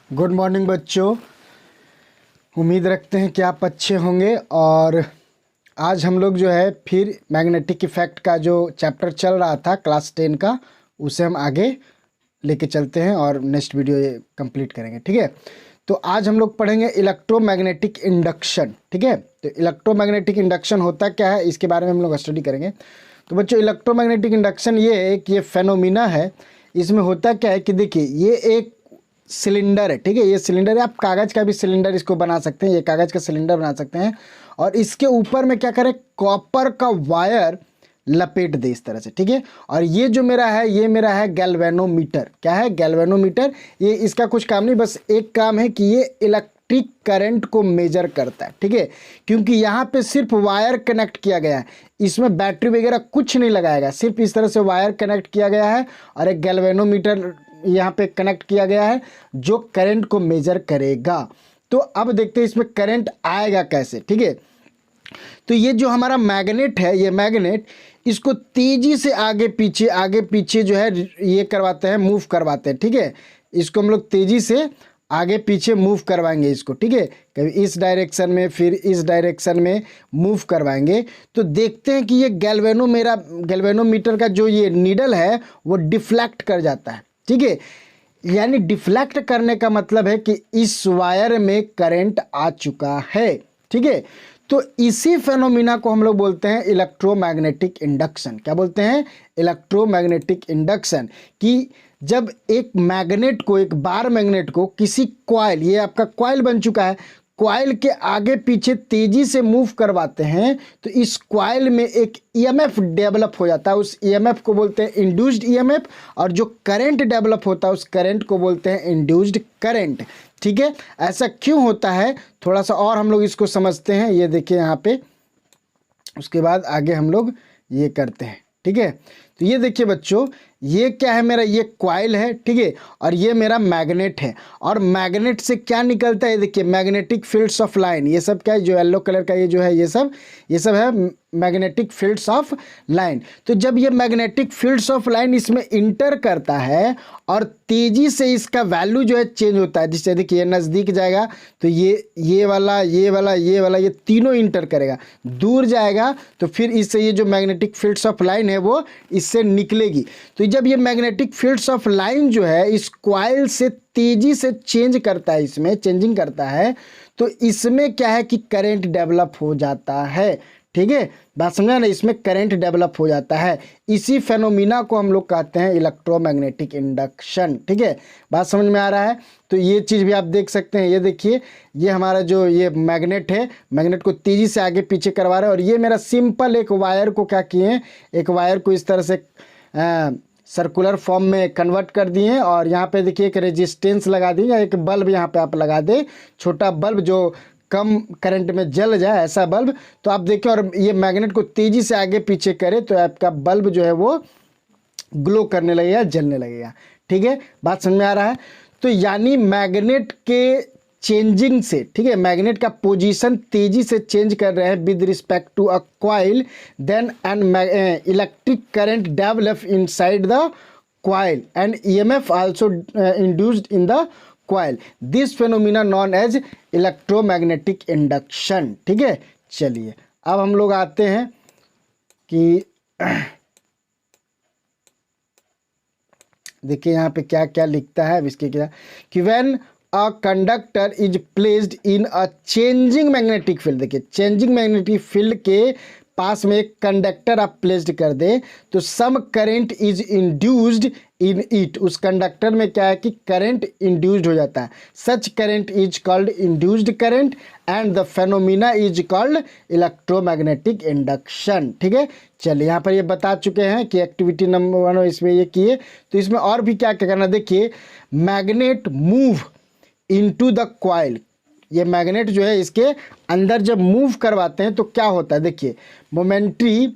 Good morning बच्चों। उम्मीद रखते हैं कि आप अच्छे होंगे। और आज हम लोग जो है फिर मैग्नेटिक इफ़ेक्ट का जो चैप्टर चल रहा था क्लास 10 का, उसे हम आगे लेके चलते हैं और नेक्स्ट वीडियो ये कंप्लीट करेंगे। ठीक है, तो आज हम लोग पढ़ेंगे इलेक्ट्रोमैग्नेटिक इंडक्शन। ठीक है, तो इलेक्ट्रोमैग्नेटिक इंडक्शन होता क्या है इसके बारे में हम लोग स्टडी करेंगे। तो बच्चों, इलेक्ट्रोमैग्नेटिक इंडक्शन ये एक फेनोमिना है। इसमें होता क्या है कि देखिए, ये एक सिलेंडर है। ठीक है, ये सिलेंडर है, आप कागज़ का भी सिलेंडर इसको बना सकते हैं, ये कागज़ का सिलेंडर बना सकते हैं। और इसके ऊपर में क्या करें, कॉपर का वायर लपेट दे इस तरह से। ठीक है, और ये जो मेरा है, ये मेरा है गैल्वेनोमीटर। क्या है? गैल्वेनोमीटर। ये इसका कुछ काम नहीं, बस एक काम है कि ये इलेक्ट्रिक करंट को मेजर करता है। ठीक है, क्योंकि यहाँ पे सिर्फ वायर कनेक्ट किया गया है, इसमें बैटरी वगैरह कुछ नहीं लगाया गया, सिर्फ इस तरह से वायर कनेक्ट किया गया है और एक गैल्वेनोमीटर यहाँ पे कनेक्ट किया गया है जो करंट को मेजर करेगा। तो अब देखते हैं इसमें करंट आएगा कैसे। ठीक है, तो ये जो हमारा मैग्नेट है, ये मैग्नेट, इसको तेजी से आगे पीछे जो है ये करवाते हैं, मूव करवाते हैं। ठीक है, इसको हम लोग तेजी से आगे पीछे मूव करवाएंगे इसको। ठीक है, कभी इस डायरेक्शन में फिर इस डायरेक्शन में मूव करवाएंगे। तो देखते हैं कि ये गैल्वेनोमीटर का जो ये नीडल है वो डिफ्लेक्ट कर जाता है। ठीक है, यानी डिफ्लेक्ट करने का मतलब है कि इस वायर में करंट आ चुका है। ठीक है, तो इसी फेनोमिना को हम लोग बोलते हैं इलेक्ट्रोमैग्नेटिक इंडक्शन। क्या बोलते हैं? Electromagnetic induction. कि जब एक मैग्नेट को, एक बार मैग्नेट को किसी कॉइल, ये आपका कॉइल बन चुका है, कॉइल के आगे पीछे तेजी से मूव करवाते हैं तो इस कॉइल में एक ईएमएफ डेवलप हो जाता है। उस ईएमएफ को बोलते हैं इंड्यूस्ड ईएमएफ, और जो करंट डेवलप होता है उस करंट को बोलते हैं इंड्यूस्ड करंट। ठीक है, ऐसा क्यों होता है थोड़ा सा और हम लोग इसको समझते हैं। ये देखिए यहाँ पे, उसके बाद आगे हम लोग ये करते हैं। ठीक है, तो ये देखिए बच्चों, ये क्या है, मेरा ये कॉइल है। ठीक है, और ये मेरा मैग्नेट है। और मैग्नेट से क्या निकलता है, देखिए मैग्नेटिक फील्ड्स ऑफ लाइन। ये सब क्या है, जो येलो कलर का ये जो है, ये सब है मैग्नेटिक फील्ड्स ऑफ लाइन। तो जब ये मैग्नेटिक फील्ड्स ऑफ लाइन इसमें इंटर करता है और तेजी से इसका वैल्यू जो है चेंज होता है, जिससे देखिए ये नज़दीक जाएगा तो ये वाला ये तीनों इंटर करेगा, दूर जाएगा तो फिर इससे ये जो मैग्नेटिक फील्ड्स ऑफ लाइन है वो इससे निकलेगी। तो जब ये मैग्नेटिक फील्ड्स ऑफ लाइन जो है इस कॉइल से तेजी से चेंजिंग करता है, तो इसमें क्या है कि करंट डेवलप हो जाता है। ठीक है, बात समझा ना, इसमें करंट डेवलप हो जाता है। इसी फेनोमिना को हम लोग कहते हैं इलेक्ट्रोमैग्नेटिक इंडक्शन। ठीक है, बात समझ में आ रहा है? तो ये चीज़ भी आप देख सकते हैं। ये देखिए, ये हमारा जो ये मैग्नेट है, मैग्नेट को तेज़ी से आगे पीछे करवा रहा है। और ये मेरा सिंपल एक वायर को क्या किए हैं, एक वायर को इस तरह से सर्कुलर फॉर्म में कन्वर्ट कर दिए हैं। और यहाँ पे देखिए एक रेजिस्टेंस लगा दी, या एक बल्ब यहाँ पे आप लगा दें, छोटा बल्ब जो कम करंट में जल जाए, ऐसा बल्ब। तो आप देखिए, और ये मैग्नेट को तेज़ी से आगे पीछे करे तो आपका बल्ब जो है वो ग्लो करने लगेगा, जलने लगेगा। ठीक है, बात समझ में आ रहा है? तो यानी मैग्नेट के चेंजिंग से, ठीक है, मैग्नेट का पोजीशन तेजी से चेंज कर रहे हैं with respect to a coil, then an electric current develop inside the coil and EMF also induced in the coil. This phenomena known as electromagnetic induction. ठीक है, चलिए अब हम लोग आते हैं कि देखिए यहाँ पे क्या क्या लिखता है। अब इसके क्या कि when a conductor is placed in a changing magnetic field, देखिए चेंजिंग मैग्नेटिक फील्ड के पास में एक कंडक्टर आप प्लेस्ड कर दे तो some current is induced in it, उस कंडक्टर में क्या है कि करंट इंड्यूस्ड हो जाता है। Such current is called induced current and the phenomena is called electromagnetic induction. ठीक है, चलिए यहाँ पर ये बता चुके हैं कि एक्टिविटी नंबर 1 इसमें ये किए। तो इसमें और भी क्या क्या करना, देखिए magnet move into the coil. ये मैग्नेट जो है इसके अंदर जब मूव करवाते हैं तो क्या होता है, देखिए मोमेंट्री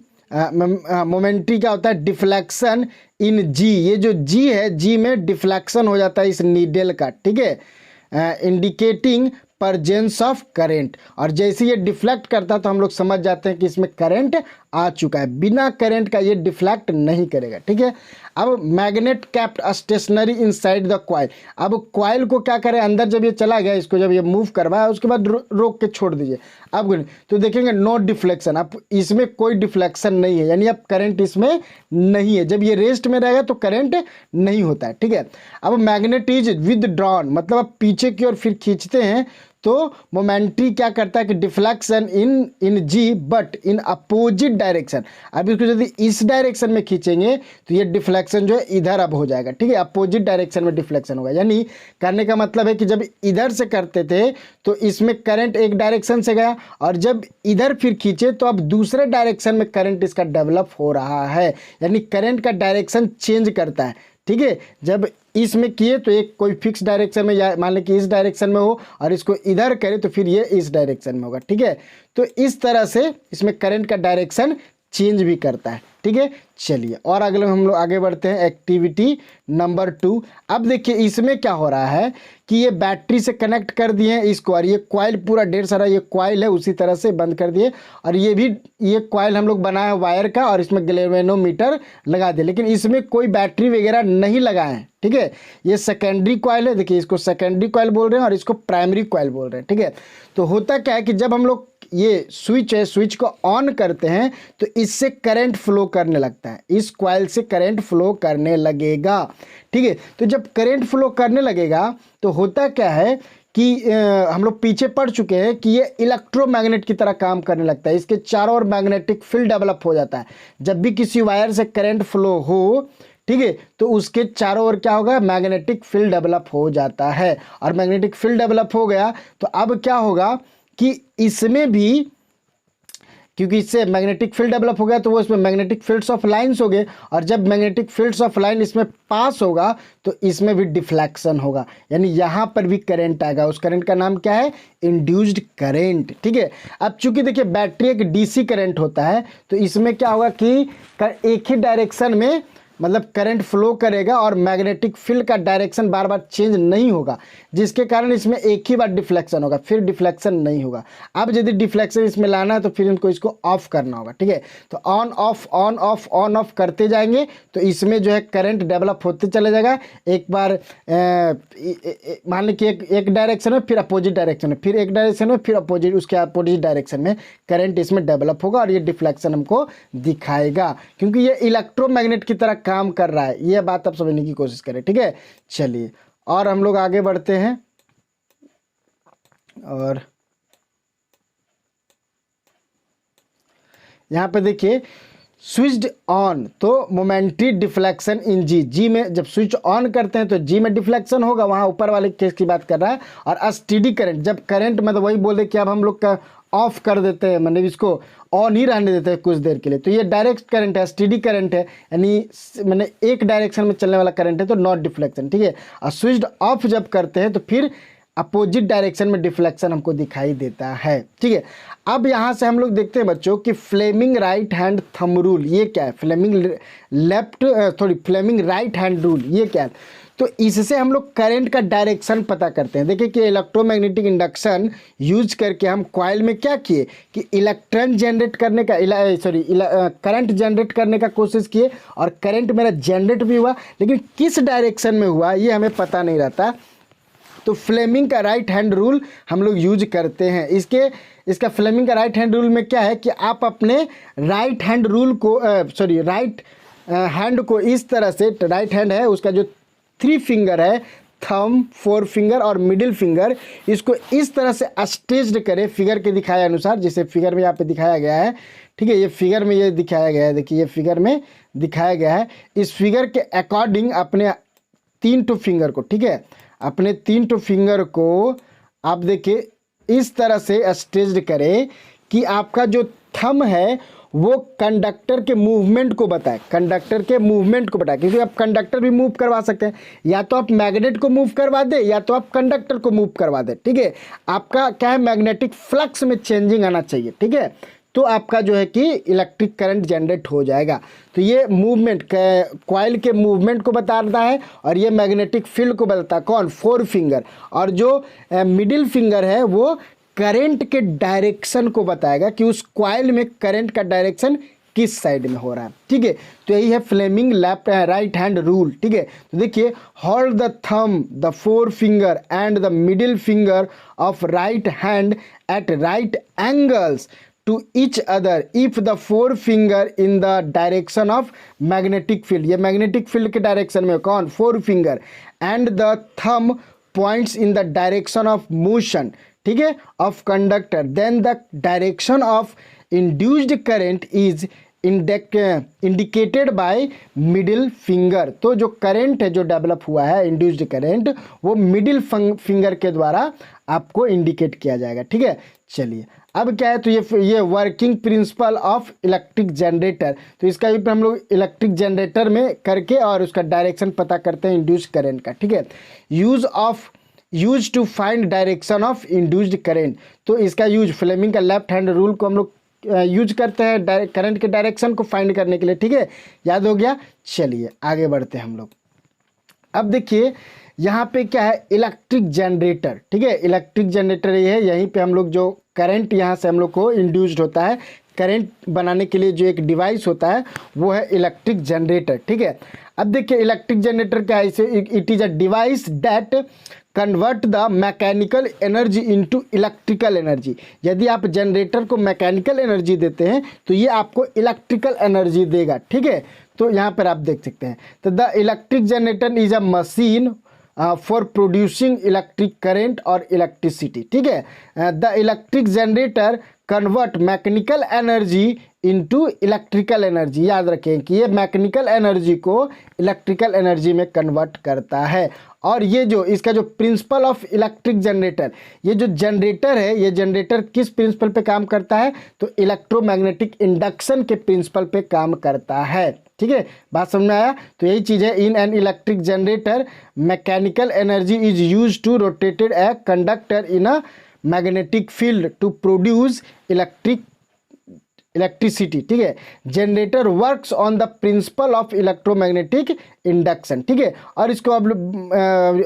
क्या होता है, डिफ्लेक्शन इन जी। ये जो जी है, जी में डिफ्लेक्शन हो जाता है इस नीडल का। ठीक है, इंडिकेटिंग प्रेजेंस ऑफ करंट। और जैसे ये डिफ्लेक्ट करता है तो हम लोग समझ जाते हैं कि इसमें करंट आ चुका है, बिना करंट का ये डिफ्लेक्ट नहीं करेगा, ठीक है। अब magnet kept stationary inside the coil. अब कॉइल को क्या करें, अंदर जब ये चला गया, इसको जब ये मूव करवाया उसके बाद रोक के छोड़ दीजिए। अब तो देखेंगे नो डिफ्लेक्शन, अब इसमें कोई डिफ्लेक्शन नहीं है, यानी अब करंट इसमें नहीं है। जब ये रेस्ट में रहेगा तो करंट नहीं होता है, ठीक है। अब मैग्नेट इज विदड्रॉन, मतलब अब पीछे की ओर फिर खींचते हैं तो मोमेंट्री क्या करता है कि deflection in G but in opposite direction. अब इसको यदि इस डायरेक्शन में खींचेंगे तो ये डिफ्लेक्शन जो है इधर अब हो जाएगा, ठीक है, अपोजिट डायरेक्शन में डिफ्लेक्शन होगा। यानी करने का मतलब है कि जब इधर से करते थे तो इसमें करंट एक डायरेक्शन से गया, और जब इधर फिर खींचे तो अब दूसरे डायरेक्शन में करंट इसका डेवलप हो रहा है, यानी करंट का डायरेक्शन चेंज करता है, ठीक है। जब इसमें किए तो एक कोई फिक्स डायरेक्शन में, या मान लें कि इस डायरेक्शन में हो, और इसको इधर करें तो फिर ये इस डायरेक्शन में होगा, ठीक है। तो इस तरह से इसमें करंट का डायरेक्शन चेंज भी करता है, ठीक है। चलिए और अगले हम लोग आगे बढ़ते हैं, एक्टिविटी नंबर 2। अब देखिए इसमें क्या हो रहा है कि ये बैटरी से कनेक्ट कर दिए हैं इसको, और ये कॉइल पूरा ढेर सारा ये कॉइल है उसी तरह से बंद कर दिए, और ये भी ये कॉइल हम लोग बनाए वायर का, और इसमें गैल्वेनोमीटर लगा दिए, लेकिन इसमें कोई बैटरी वगैरह नहीं लगाए हैं, ठीक है। ये सेकेंडरी कॉइल है, देखिए इसको सेकेंडरी कॉइल बोल रहे हैं और इसको प्राइमरी कॉइल बोल रहे हैं, ठीक है। तो होता क्या है कि जब हम लोग ये स्विच है, स्विच को ऑन करते हैं तो इससे करंट फ्लो करने लगता है, इस कॉइल से करंट फ्लो करने लगेगा, ठीक है। तो जब करंट फ्लो करने लगेगा तो होता क्या है कि हम लोग पीछे पढ़ चुके हैं कि ये इलेक्ट्रोमैग्नेट की तरह काम करने लगता है, इसके चारों ओर मैग्नेटिक फील्ड डेवलप हो जाता है। जब भी किसी वायर से करंट फ्लो हो, ठीक है, तो उसके चारों ओर क्या होगा, मैग्नेटिक फील्ड डेवलप हो जाता है, और मैग्नेटिक फील्ड डेवलप हो गया तो अब क्या होगा कि इसमें भी, क्योंकि इससे मैग्नेटिक फील्ड डेवलप हो गया तो वो इसमें मैग्नेटिक फील्ड्स ऑफ लाइंस हो गए, और जब मैग्नेटिक फील्ड्स ऑफ लाइन इसमें पास होगा तो इसमें भी डिफ्लेक्शन होगा, यानी यहाँ पर भी करंट आएगा। उस करंट का नाम क्या है, इंड्यूस्ड करंट, ठीक है। अब चूंकि देखिए बैटरी एक डीसी करंट होता है तो इसमें क्या होगा कि एक ही डायरेक्शन में मतलब करंट फ्लो करेगा और मैग्नेटिक फील्ड का डायरेक्शन बार बार चेंज नहीं होगा, जिसके कारण इसमें एक ही बार डिफ्लेक्शन होगा, फिर डिफ्लेक्शन नहीं होगा। अब यदि डिफ्लेक्शन इसमें लाना है तो फिर इनको इसको ऑफ करना होगा, ठीक है। तो ऑन ऑफ करते जाएंगे तो इसमें जो है करंट डेवलप होते चले जाएगा। एक बार मान लीजिए कि एक डायरेक्शन में, फिर अपोजिट डायरेक्शन में, फिर एक डायरेक्शन में, फिर अपोजिट, उसके अपोजिट डायरेक्शन में करंट इसमें डेवलप होगा, और ये डिफ्लेक्शन हमको दिखाएगा क्योंकि ये इलेक्ट्रोमैग्नेट की तरह काम कर रहा है। ये बात आप समझने की कोशिश करें, ठीक है। चलिए और हम लोग आगे बढ़ते हैं, और यहां पे देखिए स्विच्ड ऑन तो मोमेंट्री डिफ्लेक्शन इन जी में जब स्विच ऑन करते हैं तो जी में डिफ्लेक्शन होगा, वहां ऊपर वाले केस की बात कर रहा है। और स्टेडी करंट, जब करंट मतलब वही बोले कि अब हम लोग का ऑफ कर देते हैं, मतलब इसको ऑन ही रहने देते हैं कुछ देर के लिए, तो ये डायरेक्ट करंट है, स्टेडी करंट है, यानी मैंने एक डायरेक्शन में चलने वाला करंट है, तो नॉट डिफ्लेक्शन, ठीक है। और स्विच्ड ऑफ जब करते हैं तो फिर अपोजिट डायरेक्शन में डिफ्लेक्शन हमको दिखाई देता है, ठीक है। अब यहाँ से हम लोग देखते हैं बच्चों कि Fleming right hand thumb rule, ये क्या है, फ्लेमिंग राइट हैंड रूल, ये क्या है। तो इससे हम लोग करंट का डायरेक्शन पता करते हैं। देखिए कि इलेक्ट्रोमैग्नेटिक इंडक्शन यूज करके हम कॉइल में क्या किए कि इलेक्ट्रॉन जनरेट करने का करंट जनरेट करने का कोशिश किए, और करंट मेरा जनरेट भी हुआ, लेकिन किस डायरेक्शन में हुआ ये हमें पता नहीं रहता। तो फ्लेमिंग का राइट हैंड रूल हम लोग यूज करते हैं। इसका फ्लेमिंग का राइट हैंड रूल में क्या है कि आप अपने राइट हैंड रूल को राइट हैंड को इस तरह से, राइट हैंड है उसका जो 3 फिंगर है, थंब, 4 फिंगर और मिडिल फिंगर, इसको इस तरह से स्ट्रेच्ड करें फिगर के दिखाए अनुसार, जिसे फिगर में यहाँ पे दिखाया गया है, ठीक है। ये फिगर में ये दिखाया गया है, देखिए ये फिगर में दिखाया गया है। इस फिगर के अकॉर्डिंग अपने 3 फिंगर को, ठीक है, अपने 3 फिंगर को आप देखिए इस तरह से स्ट्रेच्ड करें कि आपका जो थंब है वो कंडक्टर के मूवमेंट को बताए, कंडक्टर के मूवमेंट को बताए, क्योंकि आप कंडक्टर भी मूव करवा सकते हैं, या तो आप मैग्नेट को मूव करवा दे या तो आप कंडक्टर को मूव करवा दे, ठीक है। आपका क्या है, मैग्नेटिक फ्लक्स में चेंजिंग आना चाहिए, ठीक है। तो आपका जो है कि इलेक्ट्रिक करंट जनरेट हो जाएगा। तो ये मूवमेंट कॉइल के मूवमेंट को बताता है और ये मैग्नेटिक फील्ड को बताता है कौन, 4 फिंगर। और जो मिडिल फिंगर है वो करंट के डायरेक्शन को बताएगा कि उस कॉइल में करंट का डायरेक्शन किस साइड में हो रहा है। ठीक है, तो यही है Fleming left right hand rule. ठीक है, तो देखिए, hold the thumb the 4 finger and the middle finger of right hand at right angles to each other if the 4 finger in the direction of magnetic field. ये magnetic field के direction में कौन, 4 finger, and the thumb points in the direction of motion, ठीक है, of conductor, then the direction of induced current is indicated by middle finger. तो जो current है जो डेवलप हुआ है इंड्यूस्ड करंट, वो मिडिल फिंगर के द्वारा आपको इंडिकेट किया जाएगा। ठीक है, चलिए अब क्या है, तो ये working principle of electric generator. तो इसका भी हम लोग इलेक्ट्रिक जनरेटर में करके और उसका डायरेक्शन पता करते हैं इंड्यूस्ड करंट का। ठीक है, use to find direction of induced current. तो इसका यूज फ्लेमिंग का लेफ्ट हैंड रूल को हम लोग यूज करते हैं करंट के डायरेक्शन को फाइंड करने के लिए। ठीक है, याद हो गया। चलिए आगे बढ़ते हैं हम लोग। अब देखिए यहाँ पे क्या है, इलेक्ट्रिक जनरेटर। ठीक है, इलेक्ट्रिक जनरेटर ये है, यहीं पे हम लोग जो करंट यहाँ से हम लोग को इंड्यूस्ड होता है, करंट बनाने के लिए जो एक डिवाइस होता है वो है इलेक्ट्रिक जनरेटर। ठीक है, अब देखिए इलेक्ट्रिक जनरेटर क्या है, it is a device that convert the mechanical energy into electrical energy. यदि आप जनरेटर को मैकेनिकल एनर्जी देते हैं तो ये आपको इलेक्ट्रिकल एनर्जी देगा। ठीक है, तो यहाँ पर आप देख सकते हैं, तो the electric generator is a machine for producing electric current और इलेक्ट्रिसिटी। ठीक है, the electric generator convert mechanical energy into electrical energy. याद रखें कि ये मैकेनिकल एनर्जी को इलेक्ट्रिकल एनर्जी में कन्वर्ट करता है। और ये जो इसका जो प्रिंसिपल ऑफ इलेक्ट्रिक जनरेटर, ये जो जनरेटर है, ये जनरेटर किस प्रिंसिपल पे काम करता है, तो इलेक्ट्रोमैग्नेटिक इंडक्शन के प्रिंसिपल पे काम करता है। ठीक है, बात समझ में आया। तो यही चीज़ है, in an electric generator mechanical energy is use to rotated a conductor in a magnetic field to produce electricity. ठीक है, generator works on the principle of electromagnetic induction. ठीक है, और इसको अब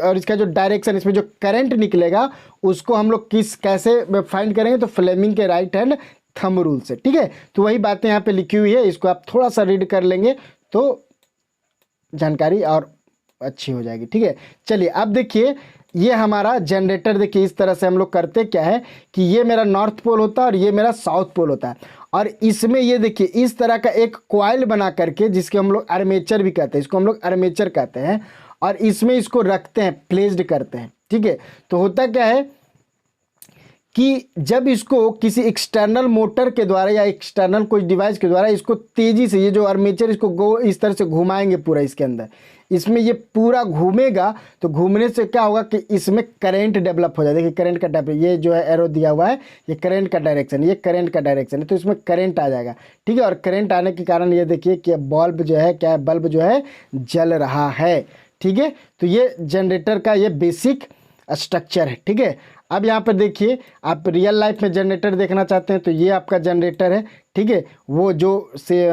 और इसका जो डायरेक्शन, इसमें जो करंट निकलेगा उसको हम लोग कैसे फाइंड करेंगे, तो फ्लेमिंग के राइट हैंड थंब रूल से। ठीक है, तो वही बातें यहाँ पे लिखी हुई है, इसको आप थोड़ा सा रीड कर लेंगे तो जानकारी और अच्छी हो जाएगी। ठीक है, चलिए अब देखिए ये हमारा जनरेटर, देखिए इस तरह से हम लोग करते क्या है कि ये मेरा नॉर्थ पोल होता है और ये मेरा साउथ पोल होता है, और इसमें ये देखिए इस तरह का एक कॉइल बना करके, जिसके हम लोग आर्मेचर भी कहते हैं, इसको हम लोग आर्मेचर कहते हैं, और इसमें इसको रखते हैं, प्लेस्ड करते हैं। ठीक है, तो होता क्या है कि जब इसको किसी एक्सटर्नल मोटर के द्वारा या एक्सटर्नल कोई डिवाइस के द्वारा इसको तेज़ी से, ये जो आर्मेचर इसको इस तरह से घुमाएंगे पूरा इसके अंदर, इसमें ये पूरा घूमेगा, तो घूमने से क्या होगा कि इसमें करंट डेवलप हो जाए। देखिए करंट का डेवलप, ये जो है एरो दिया हुआ है, ये करंट का डायरेक्शन, ये करंट का डायरेक्शन है, तो इसमें करंट आ जाएगा। ठीक है, और करंट आने के कारण ये देखिए कि बल्ब जो है, क्या बल्ब जो है जल रहा है। ठीक है, तो ये जनरेटर का ये बेसिक स्ट्रक्चर है। ठीक है, अब यहाँ पर देखिए, आप रियल लाइफ में जनरेटर देखना चाहते हैं तो ये आपका जनरेटर है। ठीक है, वो जो से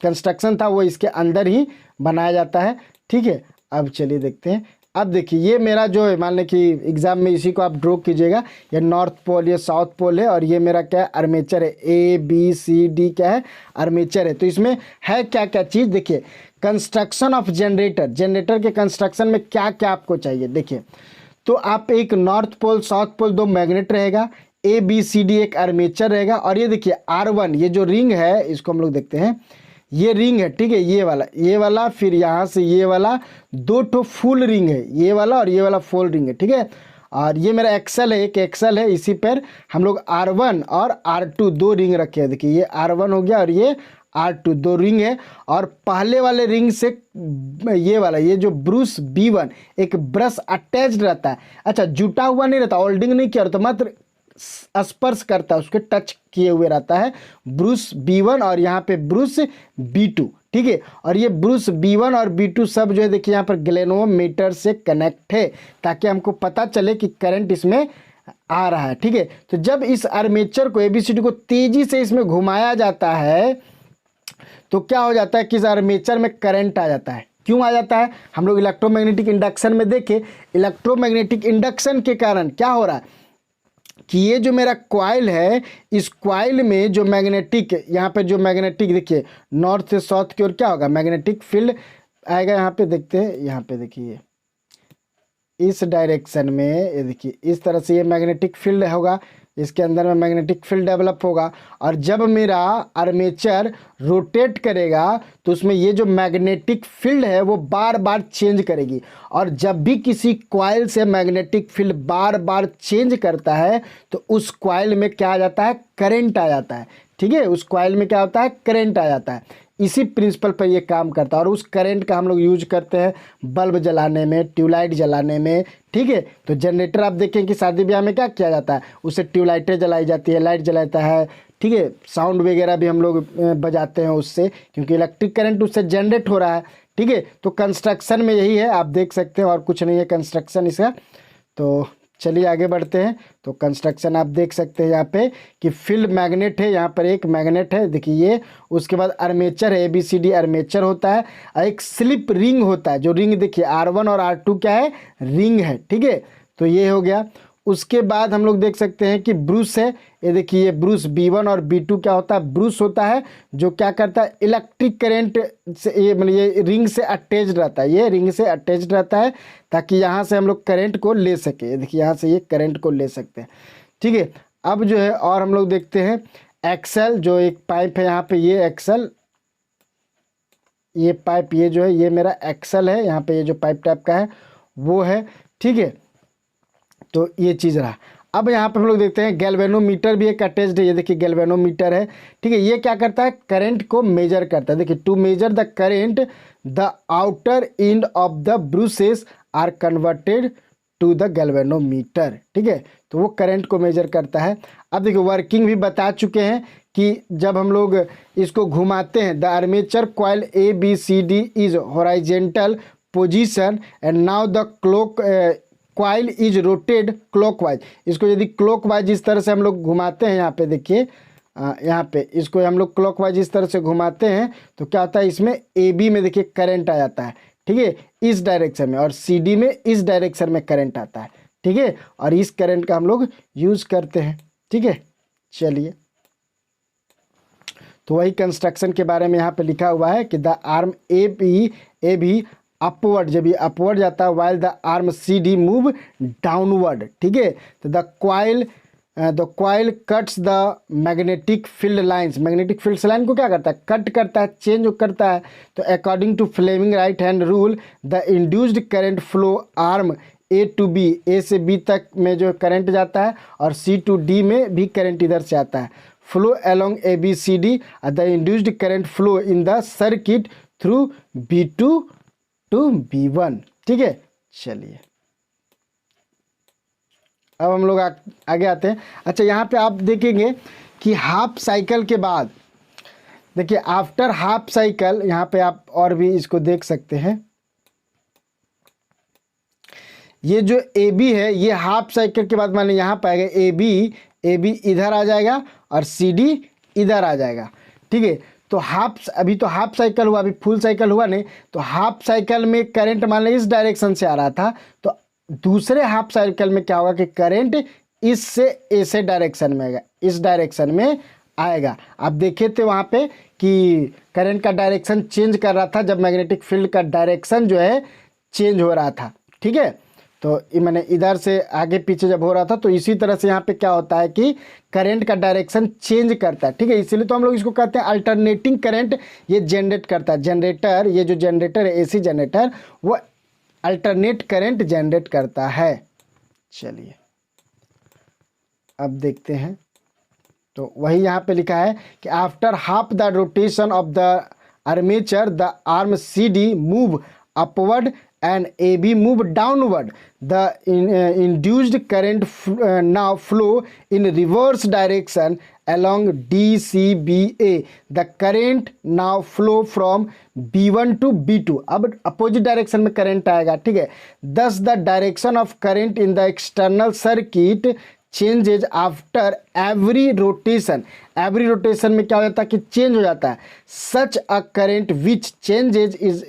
कंस्ट्रक्शन था वो इसके अंदर ही बनाया जाता है। ठीक है, अब चलिए देखते हैं। अब देखिए ये मेरा जो है, मान लें कि एग्जाम में इसी को आप ड्रॉ कीजिएगा, ये नॉर्थ पोल, ये साउथ पोल है, और ये मेरा क्या है, आर्मेचर है, ABCD क्या है, आर्मेचर है। तो इसमें है क्या क्या चीज़, देखिए कंस्ट्रक्शन ऑफ जनरेटर, जनरेटर के कंस्ट्रक्शन में क्या क्या आपको चाहिए। देखिए तो आप एक north pole south pole, 2 magnet रहेगा, ABCD एक आर्मेचर रहेगा, और ये देखिए R1, ये जो रिंग है इसको हम लोग देखते हैं, ये रिंग है। ठीक है, ये वाला, फिर यहाँ से ये वाला, 2 ठो फुल रिंग है, ये वाला और ये वाला फुल रिंग है। ठीक है, और ये मेरा एक्सल है, एक एक्सल है, इसी पर हम लोग R1 और R2 2 रिंग रखे हैं। देखिए ये R1 हो गया और ये R2 2 रिंग है, और पहले वाले रिंग से ये वाला, ये जो ब्रूस B1 एक ब्रश अटैच्ड रहता है, अच्छा जुटा हुआ नहीं रहता, होल्डिंग नहीं किया रहता, मात्र स्पर्श करता है, उसके टच किए हुए रहता है, ब्रूस B1 और यहाँ पे ब्रूस B2। ठीक है, और ये ब्रूस B1 और B2 सब जो है देखिए यहाँ पर गैल्वेनोमीटर से कनेक्ट है, ताकि हमको पता चले कि करंट इसमें आ रहा है, ठीक है। तो जब इस आर्मेचर को ABCD को तेजी से इसमें घुमाया जाता है तो क्या हो जाता है कि इस आर्मेचर में करंट आ जाता है। क्यों आ जाता है, हम लोग इलेक्ट्रोमैग्नेटिक इंडक्शन में देखें। इलेक्ट्रोमैग्नेटिक इंडक्शन के कारण क्या हो रहा है कि ये जो मेरा कॉइल है, इस कॉइल में जो मैग्नेटिक, यहाँ पे जो मैग्नेटिक देखिए नॉर्थ से साउथ की ओर क्या होगा, मैग्नेटिक फील्ड आएगा। यहाँ पे देखते हैं, यहाँ पे देखिए इस डायरेक्शन में, ये देखिए इस तरह से ये मैग्नेटिक फील्ड होगा, इसके अंदर में मैग्नेटिक फील्ड डेवलप होगा। और जब मेरा आर्मेचर रोटेट करेगा तो उसमें ये जो मैग्नेटिक फील्ड है वो बार बार चेंज करेगी। और जब भी किसी कॉइल से मैग्नेटिक फील्ड बार बार चेंज करता है तो उस कॉइल में क्या आ जाता है, करंट आ जाता है, ठीक है। उस कॉइल में क्या होता है, करंट आ जाता है। इसी प्रिंसिपल पर ये काम करता है और उस करंट का हम लोग यूज करते हैं बल्ब जलाने में, ट्यूबलाइट जलाने में, ठीक है। तो जनरेटर आप देखें कि शादी ब्याह में क्या किया जाता है, उससे ट्यूबलाइटें जलाई जाती है, लाइट जलाता है, ठीक है। साउंड वगैरह भी हम लोग बजाते हैं उससे, क्योंकि इलेक्ट्रिक करंट उससे जनरेट हो रहा है, ठीक है। तो कंस्ट्रक्शन में यही है, आप देख सकते हैं, और कुछ नहीं है कंस्ट्रक्शन इसका। तो चलिए आगे बढ़ते हैं। तो कंस्ट्रक्शन आप देख सकते हैं यहाँ पे कि फील्ड मैग्नेट है, यहाँ पर एक मैग्नेट है देखिए ये, उसके बाद आर्मेचर है, ABCD आर्मेचर होता है, और एक स्लिप रिंग होता है, जो रिंग देखिए R1 और R2 क्या है, रिंग है, ठीक है। तो ये हो गया। उसके बाद हम लोग देख सकते हैं कि ब्रूस है, ये देखिए ये ब्रूस B1 और B2 क्या होता है, ब्रूस होता है, जो क्या करता है, इलेक्ट्रिक करंट से, ये मतलब ये रिंग से अटैच्ड रहता है, ये रिंग से अटैच्ड रहता है ताकि यहाँ से हम लोग करंट को ले सके। ये देखिए यहाँ से ये करंट को ले सकते हैं, ठीक है। अब जो है और हम लोग देखते हैं एक्सल, जो एक पाइप है यहाँ पे, ये एक्सल, ये पाइप, ये जो है ये मेरा एक्सल है, यहाँ पे ये जो पाइप टाइप का है वो है, ठीक है। तो ये चीज़ रहा। अब यहाँ पे हम लोग देखते हैं गैल्वेनोमीटर भी एक अटैच्ड है, ये देखिए गैल्वेनोमीटर है, ठीक है। ये क्या करता है, करंट को मेजर करता है। देखिए to measure the current the outer end of the brushes are converted to the galvanometer, ठीक है। तो वो करंट को मेजर करता है। अब देखिए वर्किंग भी बता चुके हैं कि जब हम लोग इसको घुमाते हैं, the armature coil ABCD is horizontal position and now the clock coil is rotated clockwise. इसको यदि क्लॉकवाइज इस तरह से हम लोग घुमाते हैं, यहाँ पे देखिए यहाँ पे इसको हम लोग क्लॉकवाइज इस तरह से घुमाते हैं तो क्या होता है, इसमें AB में देखिए करंट आ जाता है, ठीक है, इस डायरेक्शन में, और CD में इस डायरेक्शन में करंट आता है, ठीक है। और इस करंट का हम लोग यूज करते हैं, ठीक है। चलिए, तो वही कंस्ट्रक्शन के बारे में यहाँ पे लिखा हुआ है कि द आर्म AB अपवर्ड, जब ये अपवर्ड जाता है, while the arm CD move downward, ठीक है। तो the coil cuts the magnetic field lines, magnetic field line को क्या करता है, कट करता है, चेंज करता है। तो according to Fleming right hand rule the induced current flow arm A to B, A से B तक में जो करंट जाता है, और C to D में भी करंट इधर से आता है, flow along ABCD the induced current flow in the circuit through B2 to B1, ठीक है। चलिए अब हम लोग आगे आते हैं। अच्छा, यहाँ पे आप देखेंगे कि हाफ साइकिल के बाद, देखिए आफ्टर हाफ साइकिल, यहाँ पे आप और भी इसको देख सकते हैं, ये जो AB है ये हाफ साइकिल के बाद माने यहाँ पाएगा AB इधर आ जाएगा और CD इधर आ जाएगा, ठीक है। तो अभी तो हाफ साइकिल हुआ, अभी फुल साइकिल हुआ नहीं। तो हाफ साइकिल में करंट मान लीजिए इस डायरेक्शन से आ रहा था, तो दूसरे हाफ साइकिल में क्या होगा कि करंट इससे ऐसे डायरेक्शन में आएगा, इस डायरेक्शन में आएगा। आप देखे थे वहाँ पे कि करंट का डायरेक्शन चेंज कर रहा था जब मैग्नेटिक फील्ड का डायरेक्शन जो है चेंज हो रहा था, ठीक है। तो मैंने इधर से आगे पीछे जब हो रहा था, तो इसी तरह से यहाँ पे क्या होता है कि करंट का डायरेक्शन चेंज करता है, ठीक है। इसीलिए तो हम लोग इसको कहते हैं अल्टरनेटिंग करंट ये जनरेट करता है। जनरेटर, ये जो जनरेटर है AC जनरेटर, वो अल्टरनेट करंट जनरेट करता है। चलिए अब देखते हैं, तो वही यहाँ पे लिखा है कि after half the rotation of the armature the arm CD move upward and AB move downward, the induced current now flow in reverse direction along DCBA. The current now flow from B1 to B2. अब opposite direction में current आएगा, ठीक है। Thus the direction of current in the external circuit changes after every rotation. Every rotation में क्या हो जाता है कि चेंज हो जाता है। Such a current which changes is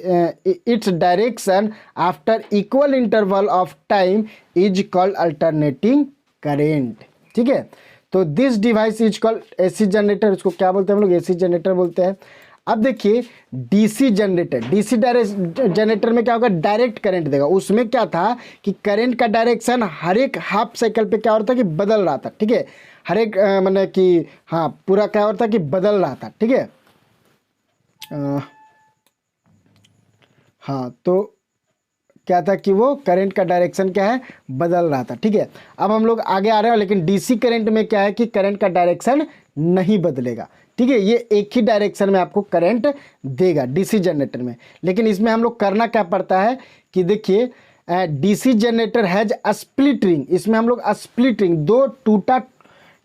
its direction after equal interval of time is called alternating current. ठीक है, तो this device is called AC generator. इसको क्या बोलते हैं हम लोग? एसी जनरेटर बोलते हैं। अब देखिए डीसी जनरेटर, डीसी जनरेटर में क्या होगा? डायरेक्ट करंट देगा। उसमें क्या था कि करंट का डायरेक्शन हर एक हाफ साइकिल पे क्या होता था कि बदल रहा था। ठीक है, हर एक मतलब कि हाँ पूरा क्या होता था कि बदल रहा था। ठीक है, हाँ तो क्या था कि वो करंट का डायरेक्शन क्या है? बदल रहा था। ठीक है, अब हम लोग आगे आ रहे हैं, लेकिन डीसी करंट में क्या है कि करंट का डायरेक्शन नहीं बदलेगा। ठीक है, ये एक ही डायरेक्शन में आपको करंट देगा डीसी जनरेटर में। लेकिन इसमें हम लोग करना क्या पड़ता है कि देखिए DC generator has a split ring. इसमें हम लोग स्प्लिट रिंग, दो टूटा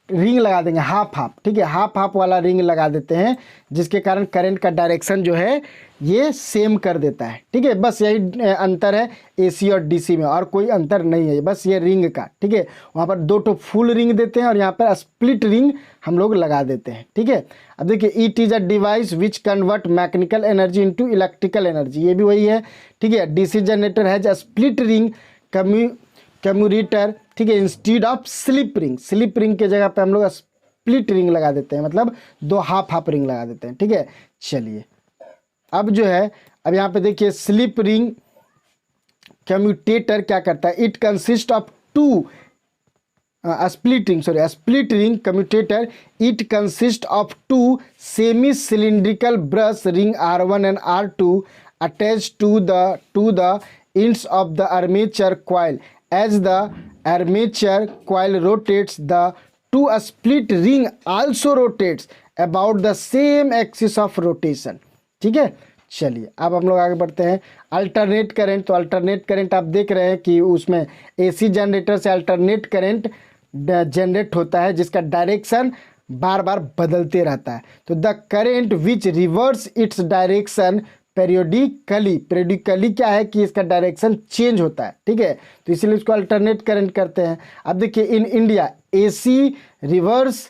रिंग लगा देंगे, हाफ हाफ। ठीक है, हाफ हाफ वाला रिंग लगा देते हैं, जिसके कारण करंट का डायरेक्शन जो है ये सेम कर देता है। ठीक है, बस यही अंतर है एसी और डीसी में, और कोई अंतर नहीं है, बस ये रिंग का। ठीक है, वहाँ पर दो तो फुल रिंग देते हैं और यहाँ पर स्प्लिट रिंग हम लोग लगा देते हैं। ठीक है, अब देखिए it is a device which convert mechanical energy into electrical energy. ये भी वही है। ठीक है, DC generator has a split ring commutator. ठीक है, instead of slip ring, slip ring के जगह पे हम लोग स्प्लिट रिंग लगा देते हैं, मतलब दो हाफ हाफ रिंग लगा देते हैं। ठीक है, चलिए अब जो है, अब यहाँ पे देखिए स्लिप रिंग कम्यूटेटर क्या करता है? It consist of two split ring commutator, it consists of two semi cylindrical brush ring R1 and R2 attached to the ends of the armature coil. As the armature coil rotates, the two split ring also rotates about the same axis of rotation. ठीक है, चलिए अब हम लोग आगे बढ़ते हैं। Alternate current, तो अल्टरनेट करंट आप देख रहे हैं कि उसमें एसी जनरेटर से अल्टरनेट करंट जनरेट होता है, जिसका डायरेक्शन बार बार बदलते रहता है। तो the current which reverse its direction periodically क्या है कि इसका डायरेक्शन चेंज होता है। ठीक है, तो इसीलिए इसको अल्टरनेट करंट करते हैं। अब देखिए in India AC reverse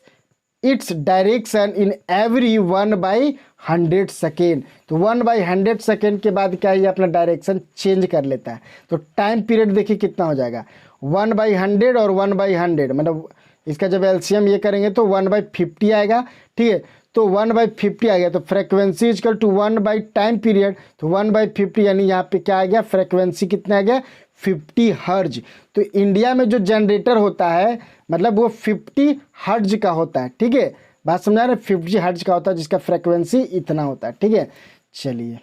its direction in every 1/100 second. तो 1/100 सेकेंड के बाद क्या ये अपना डायरेक्शन चेंज कर लेता है। तो टाइम पीरियड देखिए कितना हो जाएगा, 1/100 और 1/100, मतलब इसका जब एलसीएम ये करेंगे तो 1/50 आएगा। ठीक है, तो 1/50 आ गया, तो frequency equal to 1 time period, तो 1/50 यानी यहाँ पे क्या आ गया? फ्रीक्वेंसी कितना आ गया? 50 हर्ज। तो इंडिया में जो जनरेटर होता है मतलब वो 50 हर्ज का होता है। ठीक है, बात समझा रहे? 50 हर्ज का होता है, जिसका फ्रीक्वेंसी इतना होता है। ठीक है, चलिए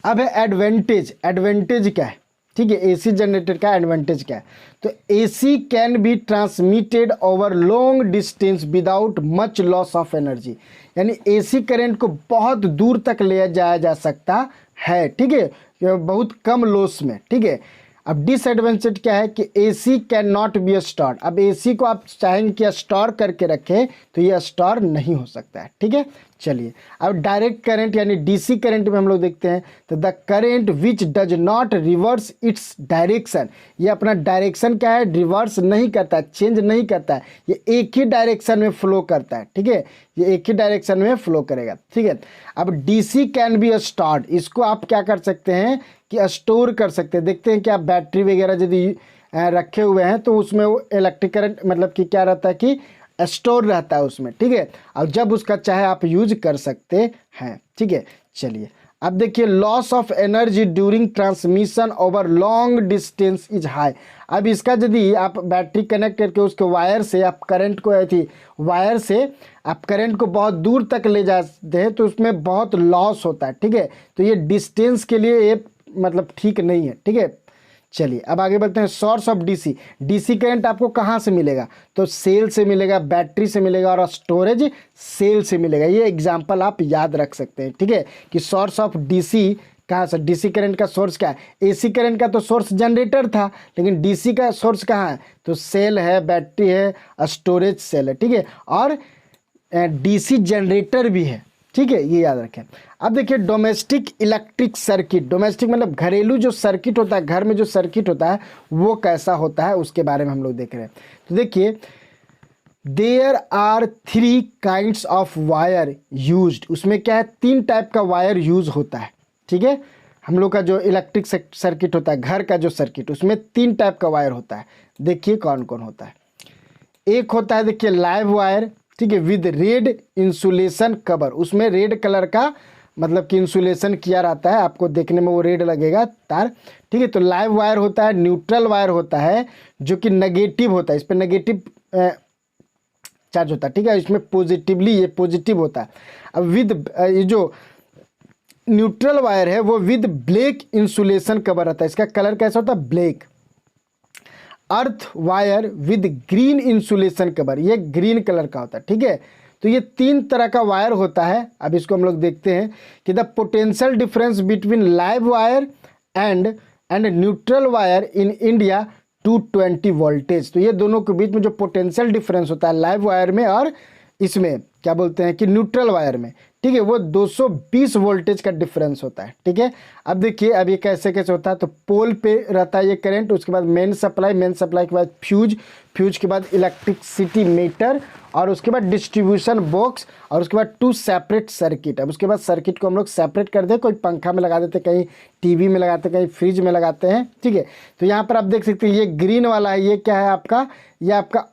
अब है एडवांटेज। एडवांटेज क्या है? ठीक है, एसी जनरेटर का एडवांटेज क्या है? तो AC can be transmitted over long distance without much loss of energy. यानी एसी करंट को बहुत दूर तक ले जाया जा सकता है। ठीक है, बहुत कम लॉस में। ठीक है, अब डिसएडवांटेज क्या है कि AC can not be stored. अब एसी को आप चाहेंगे कि स्टोर करके रखें तो ये स्टोर नहीं हो सकता है। ठीक है, चलिए अब डायरेक्ट करंट यानी डीसी करंट में हम लोग देखते हैं। तो the current which does not reverse its direction, ये अपना डायरेक्शन क्या है? रिवर्स नहीं करता है, चेंज नहीं करता है, ये एक ही डायरेक्शन में फ्लो करता है। ठीक है, ये एक ही डायरेक्शन में फ्लो करेगा। ठीक है, अब डीसी कैन बी स्टोर्ड, इसको आप क्या कर सकते हैं कि स्टोर कर सकते हैं। देखते हैं कि आप बैटरी वगैरह यदि रखे हुए हैं तो उसमें वो इलेक्ट्रिक करंट मतलब कि क्या रहता है कि स्टोर रहता है उसमें। ठीक है, और जब उसका चाहे आप यूज कर सकते हैं। ठीक है, चलिए अब देखिए loss of energy during transmission over long distance is high. अब इसका यदि आप बैटरी कनेक्ट करके उसके वायर से आप करंट को वायर से आप करंट को बहुत दूर तक ले जाते हैं तो उसमें बहुत लॉस होता है। ठीक है, तो ये डिस्टेंस के लिए ये मतलब ठीक नहीं है। ठीक है, चलिए अब आगे बढ़ते हैं। Source of DC, DC current आपको कहाँ से मिलेगा? तो सेल से मिलेगा, बैटरी से मिलेगा और स्टोरेज सेल से मिलेगा। ये एग्जांपल आप याद रख सकते हैं। ठीक है, कि सोर्स ऑफ डीसी कहाँ से? डीसी करंट का सोर्स क्या है? एसी करंट का तो सोर्स जनरेटर था, लेकिन डीसी का सोर्स कहाँ है? तो सेल है, बैटरी है, स्टोरेज सेल है। ठीक है, और डीसी जनरेटर भी है। ठीक है, ये याद रखें। अब देखिए डोमेस्टिक इलेक्ट्रिक सर्किट, डोमेस्टिक मतलब घरेलू जो सर्किट होता है, घर में जो सर्किट होता है वो कैसा होता है उसके बारे में हम लोग देख रहे हैं। तो देखिए there are 3 kinds of wire used, उसमें क्या है 3 टाइप का वायर यूज होता है। ठीक है, हम लोग का जो इलेक्ट्रिक सर्किट होता है, घर का जो सर्किट, उसमें 3 टाइप का वायर होता है। देखिए कौन कौन होता है। एक होता है देखिए लाइव वायर, ठीक है, विद रेड इंसुलेशन कवर, उसमें रेड कलर का मतलब कि इंसुलेशन किया रहता है, आपको देखने में वो रेड लगेगा तार। ठीक है, तो लाइव वायर होता है। न्यूट्रल वायर होता है जो कि नेगेटिव होता है, इस पर नेगेटिव चार्ज होता है। ठीक है, इसमें पॉजिटिवली ये पॉजिटिव होता है। अब विद ये जो न्यूट्रल वायर है वो विद ब्लैक इंसुलेशन कवर रहता है, इसका कलर कैसा होता है black. Earth wire with green insulation cover, ये ग्रीन कलर का होता है। ठीक है, तो ये 3 तरह का वायर होता है। अब इसको हम लोग देखते हैं कि the potential difference between live wire and neutral wire in India 220 voltage. तो ये दोनों के बीच में जो पोटेंशियल डिफरेंस होता है लाइव वायर में और इसमें क्या बोलते हैं कि न्यूट्रल वायर में, ठीक है, वो 220 वोल्टेज का डिफरेंस होता है। ठीक है, अब देखिए अब ये कैसे कैसे होता है। तो पोल पे रहता है ये करंट, उसके बाद मेन सप्लाई के बाद फ्यूज के बाद इलेक्ट्रिसिटी मीटर, और उसके बाद डिस्ट्रीब्यूशन बॉक्स, और उसके बाद 2 सेपरेट सर्किट। अब उसके बाद सर्किट को हम लोग सेपरेट कर दे, कोई पंखा में लगा देते, कहीं टीवी में लगाते, कहीं फ्रिज में लगाते हैं। ठीक है, तो यहाँ पर आप देख सकते हैं ये ग्रीन वाला है, ये क्या है आपका, ये आपका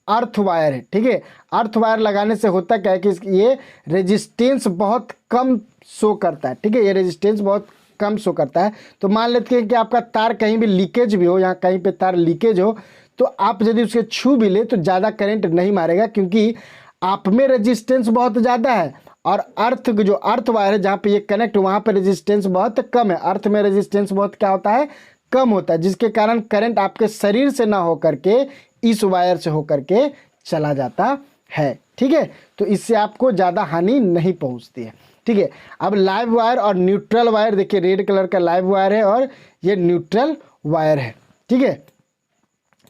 अर्थ वायर है। ठीक है, अर्थ वायर लगाने से होता क्या है कि ये रेजिस्टेंस बहुत कम शो करता है। ठीक है, ये रेजिस्टेंस बहुत कम शो करता है। तो मान लेते हैं कि आपका तार कहीं भी लीकेज भी हो, यहाँ कहीं पे तार लीकेज हो, तो आप यदि उसके छू भी ले तो ज़्यादा करंट नहीं मारेगा, क्योंकि आप में रेजिस्टेंस बहुत ज़्यादा है और अर्थ जो अर्थ वायर है जहाँ पे ये कनेक्ट, वहाँ पे रेजिस्टेंस बहुत कम है। अर्थ में रेजिस्टेंस बहुत क्या होता है, कम होता है, जिसके कारण करंट आपके शरीर से ना होकर के इस वायर से होकर के चला जाता है। ठीक है, तो इससे आपको ज़्यादा हानि नहीं पहुंचती है। ठीक है, अब लाइव वायर और न्यूट्रल वायर, देखिए रेड कलर का लाइव वायर है और ये न्यूट्रल वायर है। ठीक है,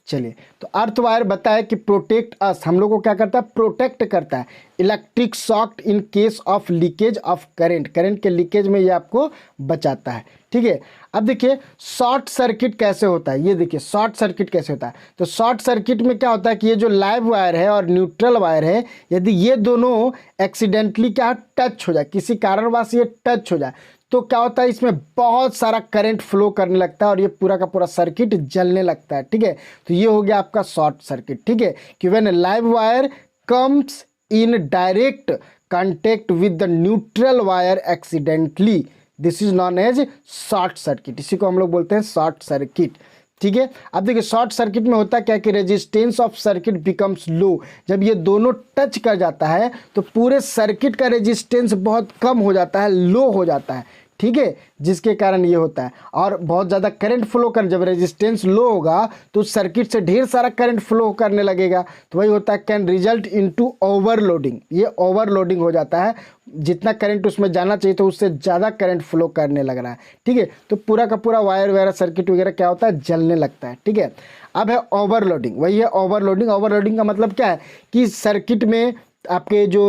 चलिए, तो अर्थ वायर बताया कि प्रोटेक्ट अस, हम लोग को क्या करता है, प्रोटेक्ट करता है electric shock in case of leakage of current, current के लीकेज में ये आपको बचाता है। ठीक है, अब देखिए शॉर्ट सर्किट कैसे होता है, ये देखिए शॉर्ट सर्किट कैसे होता है। तो शॉर्ट सर्किट में क्या होता है कि ये जो लाइव वायर है और न्यूट्रल वायर है, यदि ये दोनों एक्सीडेंटली क्या टच हो जाए, किसी कारणवश ये टच हो जाए, तो क्या होता है इसमें बहुत सारा करंट फ्लो करने लगता है और ये पूरा का पूरा सर्किट जलने लगता है। ठीक है, तो ये हो गया आपका शॉर्ट सर्किट। ठीक है, कि when live wire comes in direct contact with the neutral wire accidentally, this is known as short circuit, इसी को हम लोग बोलते हैं शॉर्ट सर्किट। ठीक है, अब देखिए शॉर्ट सर्किट में होता क्या कि रेजिस्टेंस ऑफ सर्किट बिकम्स लो, जब ये दोनों टच कर जाता है तो पूरे सर्किट का रेजिस्टेंस बहुत कम हो जाता है, लो हो जाता है। ठीक है, जिसके कारण ये होता है, और बहुत ज़्यादा करंट फ्लो कर, जब रेजिस्टेंस लो होगा तो उस सर्किट से ढेर सारा करंट फ्लो करने लगेगा, तो वही होता है कैन रिजल्ट इनटू ओवरलोडिंग, ये ओवरलोडिंग हो जाता है, जितना करंट उसमें जाना चाहिए तो उससे ज़्यादा करंट फ्लो करने लग रहा है। ठीक है, तो पूरा का पूरा वायर वगैरह सर्किट वगैरह क्या होता है, जलने लगता है। ठीक है, अब है ओवरलोडिंग, वही है ओवरलोडिंग। ओवरलोडिंग का मतलब क्या है कि सर्किट में आपके जो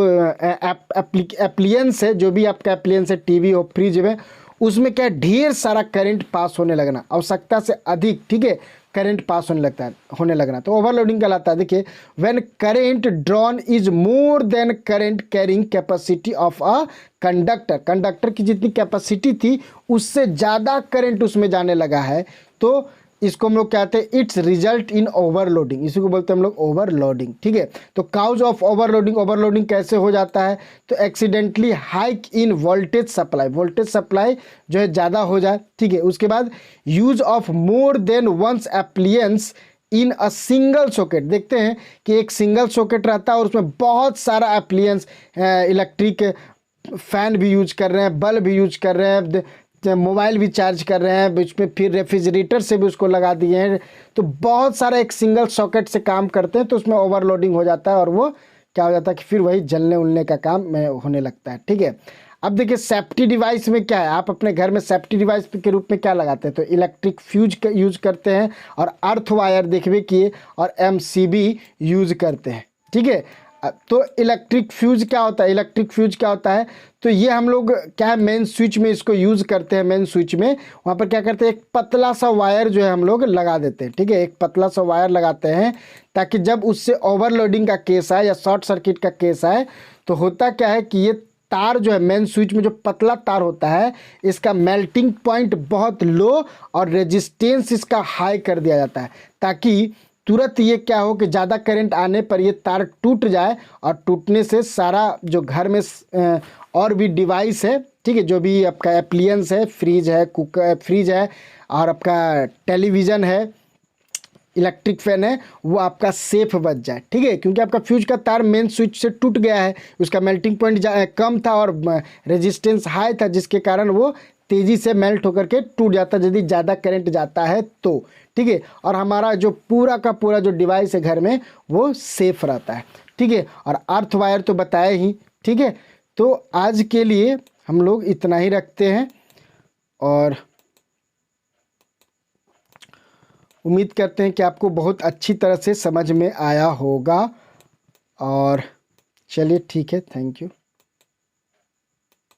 एप्लियंस है, जो भी आपका एप्लियंस है, टीवी हो, फ्रिज में, उसमें क्या ढेर सारा करंट पास होने लगना, आवश्यकता से अधिक, ठीक है, करंट पास होने लगना, तो ओवरलोडिंग कहलाता है। देखिए when current drawn is more than current carrying capacity of a conductor, conductor की जितनी कैपेसिटी थी उससे ज़्यादा करंट उसमें जाने लगा है, तो इसको हम लोग कहते हैं इट्स रिजल्ट इन ओवरलोडिंग, इसी को बोलते हैं हम लोग ओवरलोडिंग। ठीक है, तो काउज ऑफ ओवरलोडिंग, ओवरलोडिंग कैसे हो जाता है, तो accidentally hike in voltage supply, voltage supply जो है ज़्यादा हो जाए। ठीक है, उसके बाद use of more than once appliances in a single socket, देखते हैं कि एक सिंगल सॉकेट रहता है और उसमें बहुत सारा एप्लियंस, इलेक्ट्रिक फैन भी यूज कर रहे हैं, बल्ब भी यूज कर रहे हैं, मोबाइल भी चार्ज कर रहे हैं, बीच में फिर रेफ्रिजरेटर से भी उसको लगा दिए हैं, तो बहुत सारा एक सिंगल सॉकेट से काम करते हैं, तो उसमें ओवरलोडिंग हो जाता है और वो क्या हो जाता है कि फिर वही जलने उलने का काम में होने लगता है। ठीक है, अब देखिए सेफ्टी डिवाइस में क्या है, आप अपने घर में सेफ्टी डिवाइस के रूप में क्या लगाते हैं, तो इलेक्ट्रिक फ्यूज का यूज करते हैं और अर्थ वायर देखिए किए और MCB यूज करते हैं। ठीक है, तो इलेक्ट्रिक फ्यूज क्या होता है, इलेक्ट्रिक फ्यूज क्या होता है, तो ये हम लोग क्या है मेन स्विच में इसको यूज़ करते हैं। मेन स्विच में वहाँ पर क्या करते हैं, एक पतला सा वायर जो है हम लोग लगा देते हैं, ठीक है, एक पतला सा वायर लगाते हैं ताकि जब उससे ओवरलोडिंग का केस आए या शॉर्ट सर्किट का केस आए तो होता क्या है कि ये तार जो है मेन स्विच में जो पतला तार होता है इसका मेल्टिंग पॉइंट बहुत लो और रेजिस्टेंस इसका हाई कर दिया जाता है ताकि तुरंत ये क्या हो कि ज़्यादा करंट आने पर ये तार टूट जाए और टूटने से सारा जो घर में और भी डिवाइस है, ठीक है, जो भी आपका एप्लियंस है, फ्रिज है, कुकर फ्रिज है और आपका टेलीविज़न है, इलेक्ट्रिक फैन है, वो आपका सेफ बच जाए, ठीक है, क्योंकि आपका फ्यूज का तार मेन स्विच से टूट गया है, उसका मेल्टिंग पॉइंट कम था और रेजिस्टेंस हाई था जिसके कारण वो तेज़ी से मेल्ट होकर के टूट जाता है यदि ज़्यादा करंट जाता है तो, ठीक है, और हमारा जो पूरा का पूरा जो डिवाइस है घर में वो सेफ रहता है, ठीक है। और अर्थ वायर तो बताया ही, ठीक है। तो आज के लिए हम लोग इतना ही रखते हैं और उम्मीद करते हैं कि आपको बहुत अच्छी तरह से समझ में आया होगा। और चलिए ठीक है, थैंक यू।